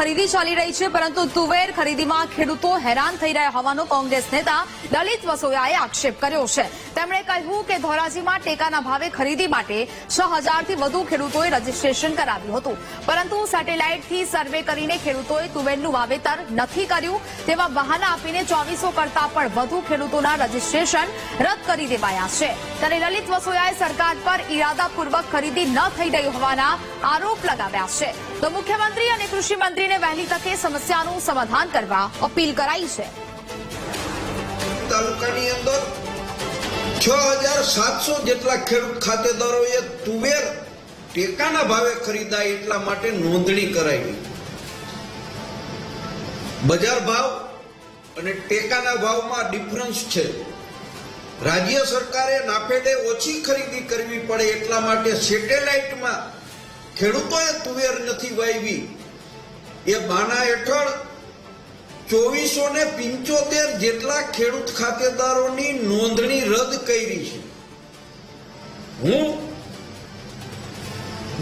ખરીદી ચાલી રહી છે, પરંતુ તુવેર ખરીદીમાં ખેડૂતો હેરાન થઈ રહ્યા હોવાનો કોંગ્રેસ નેતા લલિત વસોયાએ આક્ષેપ કર્યો છે। તેમણે કહ્યું કે ધોરાજીમાં ટેકાના ભાવે ખરીદી માટે 6000થી વધુ ખેડૂતોએ રજીસ્ટ્રેશન કરાવ્યું હતું, પરંતુ સેટેલાઇટથી સર્વે કરીને ખેડૂતોએ તુવેરનું વાવેતર નથી કર્યું તેવા બહાના આપીને 2400 કરતા પણ વધુ ખેડૂતોના રજીસ્ટ્રેશન રદ કરી દેવાયા છે। ત્યારે લલિત વસોયાએ સરકાર પર ઇરાદાપૂર્વક ખરીદી ન થઈ રહી હોવાના આરોપ લગાવ્યા છે। તો મુખ્યમંત્રી અને કૃષિ મંત્રીને વહેલી તકે સમસ્યાનું સમાધાન કરવા અપીલ કરાઈ છે। તાલુકાની અંદર 6700 જેટલા ખેડૂત ખાતેદારોએ તુવેર ટેકાના ભાવે ખરીદાય એટલા માટે નોંધણી કરાવી। બજાર ભાવ અને ટેકાના ભાવમાં ડિફરન્સ છે। રાજ્ય સરકારે નાફેડે ઓછી ખરીદી કરવી પડે એટલા માટે સેટેલાઇટમાં ખેડૂતોએ તુવેર નથી વાવી એ બાના હેઠળ 2475 જેટલા ખેડૂત ખાતેદારોની નોંધણી રદ કરી છે। હું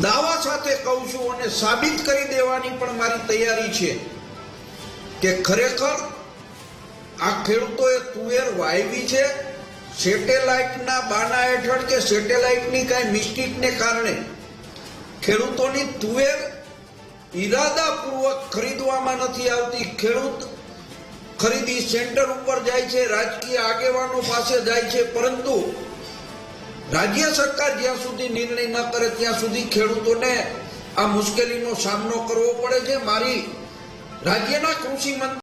દાવા સાથે કહું છું અને સાબિત કરી દેવાની પણ મારી તૈયારી છે કે ખરેખર આ ખેડૂતોએ તુવેર વાવી છે। સેટેલાઇટના બાના હેઠળ કે સેટેલાઇટની કાંઈ મિસ્ટેકને કારણે ખેડૂતોની તુવેર ઇરાદાપૂર્વક ખરીદવામાં નથી આવતી। ખેડૂત ખરીદી સેન્ટર ઉપર જાય છે, રાજકીય આગેવાનો પાસે જાય છે, પરંતુ રાજ્ય સરકાર જ્યાં સુધી નિર્ણય ન કરે ત્યાં સુધી ખેડૂતોને આ મુશ્કેલીનો સામનો કરવો પડે છે। મારી રાજ્યના કૃષિ મંત્રી